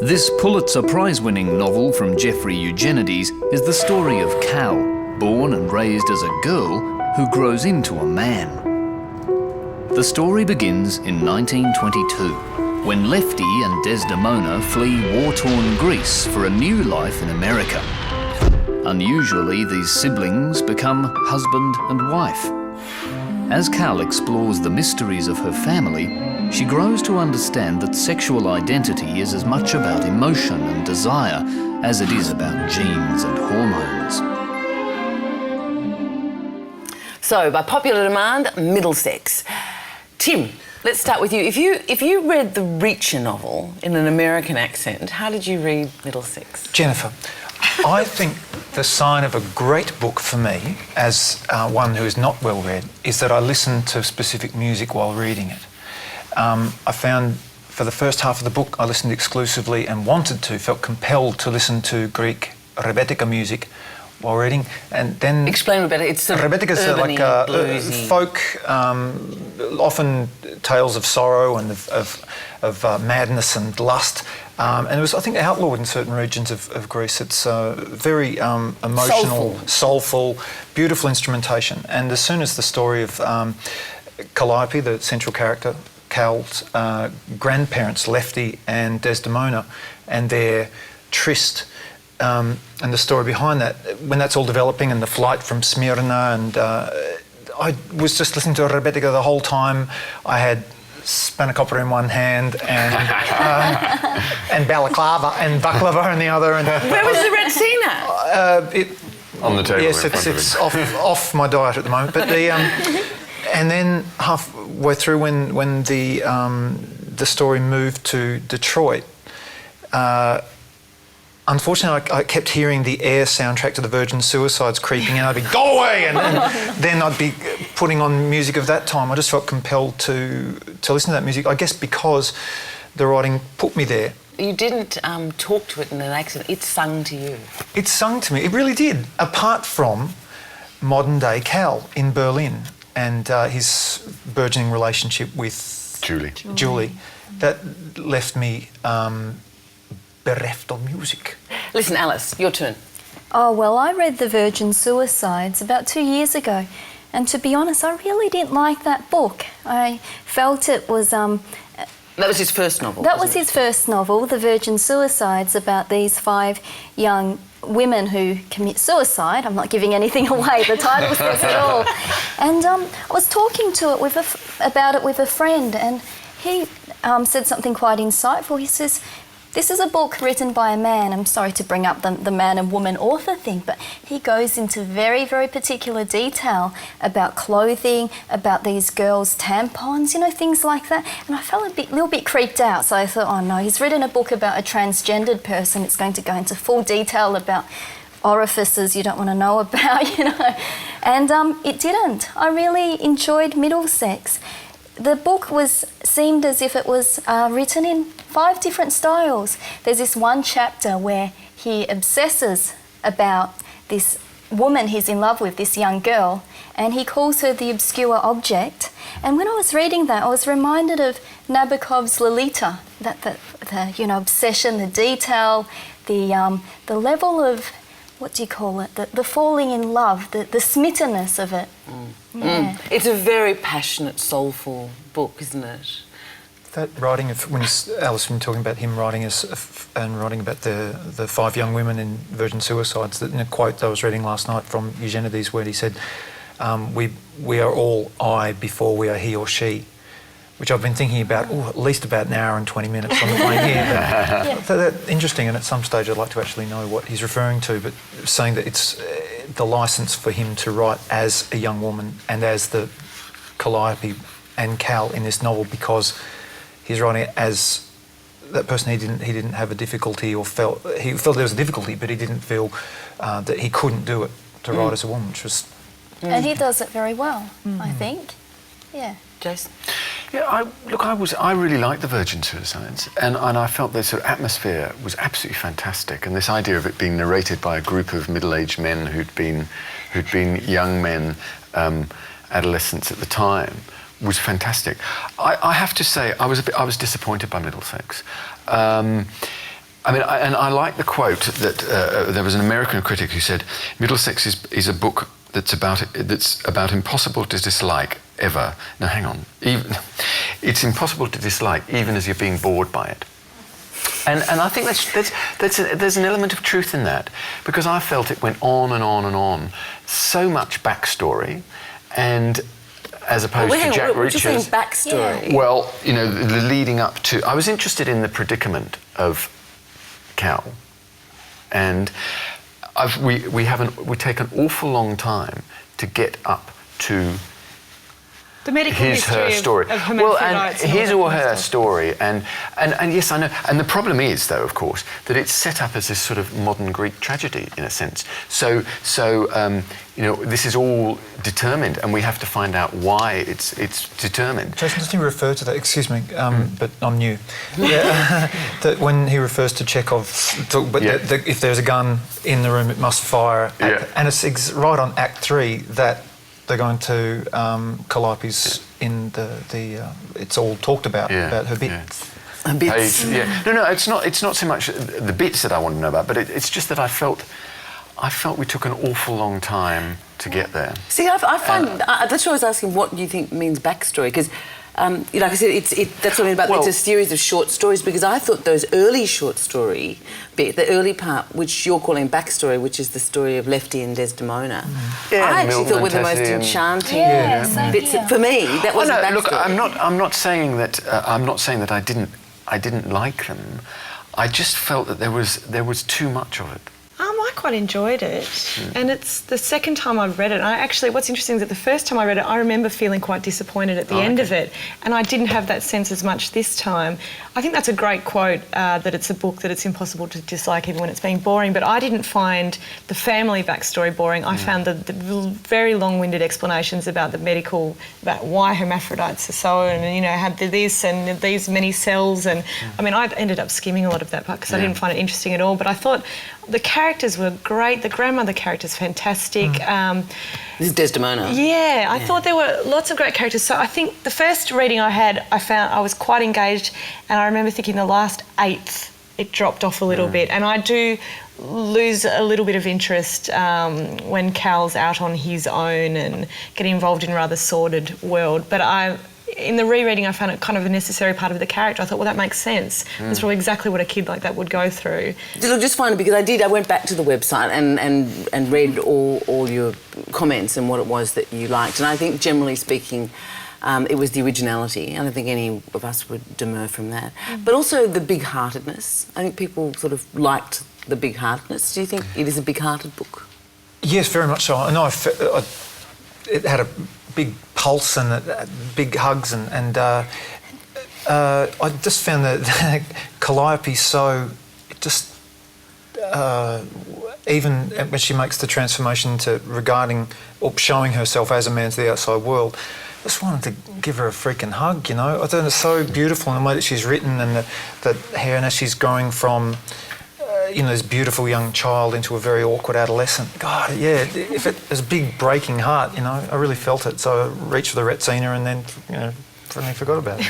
This Pulitzer Prize-winning novel from Jeffrey Eugenides is the story of Cal, born and raised as a girl who grows into a man. The story begins in 1922, when Lefty and Desdemona flee war-torn Greece for a new life in America. Unusually, these siblings become husband and wife. As Cal explores the mysteries of her family, she grows to understand that sexual identity is as much about emotion and desire as it is about genes and hormones. So, by popular demand, Middlesex. Tim, let's start with you. If you read the Reacher novel in an American accent, how did you read Middlesex? Jennifer, I think the sign of a great book for me, as one who is not well read, is that I listen to specific music while reading it. I found for the first half of the book I listened exclusively and felt compelled to listen to Greek rebetika music while reading, and then... Explain about it. It's sort of rebetika is like bluesy. folk, often tales of sorrow and of madness and lust. And it was, I think, outlawed in certain regions of Greece. It's very emotional, soulful, beautiful instrumentation. And as soon as the story of Calliope, the central character, Cal's grandparents, Lefty and Desdemona, and their tryst, and the story behind that, when that's all developing, and the flight from Smyrna, and I was just listening to rebetika the whole time. I had spanakopita in one hand and balaclava and baklava in the other. And where was the red scene at? On the table. Yes, it's off my diet at the moment. But the and then halfway through, when the story moved to Detroit. Unfortunately, I kept hearing the Air soundtrack to the Virgin Suicides creeping in. I'd be, go away! And then I'd be putting on music of that time. I just felt compelled to listen to that music, I guess because the writing put me there. You didn't talk to it in an accent. It sung to you. It sung to me. It really did. Apart from modern-day Cal in Berlin and his burgeoning relationship with Julie. That left me... bereft of music. Listen, Alice, your turn. Oh, well, I read The Virgin Suicides about 2 years ago, and to be honest, I really didn't like that book. I felt it was... That was his first novel, That was his first novel, The Virgin Suicides, about these 5 young women who commit suicide. I'm not giving anything away, the title says it all. And I was talking to it about it with a friend, and he said something quite insightful. He says, this is a book written by a man. I'm sorry to bring up the man and woman author thing, but he goes into very, very particular detail about clothing, about these girls' tampons, you know, things like that. And I felt a little bit creeped out, so I thought, oh no, he's written a book about a transgendered person. It's going to go into full detail about orifices you don't want to know about, you know. And it didn't. I really enjoyed Middlesex. The book seemed as if it was written in 5 different styles. There's this one chapter where he obsesses about this woman he's in love with, this young girl, and he calls her the obscure object. And when I was reading that, I was reminded of Nabokov's Lolita, the obsession, the detail, the level of, what do you call it, the falling in love, the smittenness of it. Yeah. It's a very passionate, soulful book, isn't it? That writing of, when Alice was talking about him writing and writing about the 5 young women in Virgin Suicides, that in a quote that I was reading last night from Eugenides, where he said, we are all I before we are he or she, which I've been thinking about, at least about an hour and 20 minutes on the way here. So that's interesting, and at some stage I'd like to actually know what he's referring to, but saying that it's the licence for him to write as a young woman and as the Calliope and Cal in this novel, because he's writing it as that person he didn't have a difficulty, or felt there was a difficulty, but he didn't feel that he couldn't do it to write as a woman, which was... And he does it very well, I think. Yeah. Jason? Yeah, I really liked The Virgin Suicides, and I felt the sort of atmosphere was absolutely fantastic, and this idea of it being narrated by a group of middle-aged men who'd been young men, adolescents at the time, was fantastic. I have to say, I was disappointed by Middlesex. I mean, and I like the quote that there was an American critic who said, "Middlesex is a book that's about impossible to dislike ever." No, hang on. It's impossible to dislike even as you're being bored by it. And I think there's an element of truth in that, because I felt it went on and on and on, so much backstory, and as opposed to Jack Reacher's. Just saying backstory. Yeah. Well, you know, the leading up to. I was interested in the predicament of Cal, and we take an awful long time to get up to The medical his history her story. of Well, and hermaphrodites and all his that or kind of her stuff. story, and yes, I know. And the problem is, though, of course, that it's set up as this sort of modern Greek tragedy in a sense. So you know, this is all determined, and we have to find out why it's determined. Jason, doesn't he refer to that? Excuse me, but I'm new. Yeah, that when he refers to Chekhov, if there's a gun in the room, it must fire. And it's right on Act 3 that they're going to Calliope's in the it's all talked about her bits. Bits. No, it's not so much the bits that I want to know about, but it's just that I felt we took an awful long time to get there. See, I find that's why I was asking what you think means backstory, because you know, like I said, that's what I mean about it's a series of short stories, because I thought those early short story bit, the early part, which you're calling backstory, which is the story of Lefty and Desdemona, I actually thought were the most enchanting bits. For me, that wasn't backstory. Look, I'm not saying that I didn't like them. I just felt that there was too much of it. I quite enjoyed it, and it's the second time I've read it. What's interesting is that the first time I read it, I remember feeling quite disappointed at the end of it, and I didn't have that sense as much this time. I think that's a great quote, that it's a book that it's impossible to dislike even when it's being boring, but I didn't find the family backstory boring. I found the very long-winded explanations about about why hermaphrodites are so, and, you know, had this and these many cells, and I mean, I ended up skimming a lot of that part because I didn't find it interesting at all, but I thought the characters were great. The grandmother character's fantastic. This is Desdemona. Yeah, I thought there were lots of great characters. So I think the first reading I had, I found I was quite engaged, and I remember thinking the last eighth, it dropped off a little bit. And I do lose a little bit of interest when Cal's out on his own and getting involved in a rather sordid world. But in the rereading, I found it kind of a necessary part of the character. I thought, well, that makes sense. That's probably exactly what a kid like that would go through. Look, just find it, because I went back to the website and read all your comments and what it was that you liked. And I think, generally speaking, it was the originality. I don't think any of us would demur from that. But also the big-heartedness. I think people sort of liked the big-heartedness. Do you think it is a big-hearted book? Yes, very much so. I know it had a big pulse and big hugs, and I just found that Calliope so just even when she makes the transformation to regarding or showing herself as a man to the outside world, I just wanted to give her a freaking hug, you know. I thought it's so beautiful in the way that she's written, and that hair, and as she's growing from you know, this beautiful young child into a very awkward adolescent. God, yeah, if it was a big breaking heart, you know, I really felt it. So I reached for the Retsina and then, you know, suddenly forgot about it.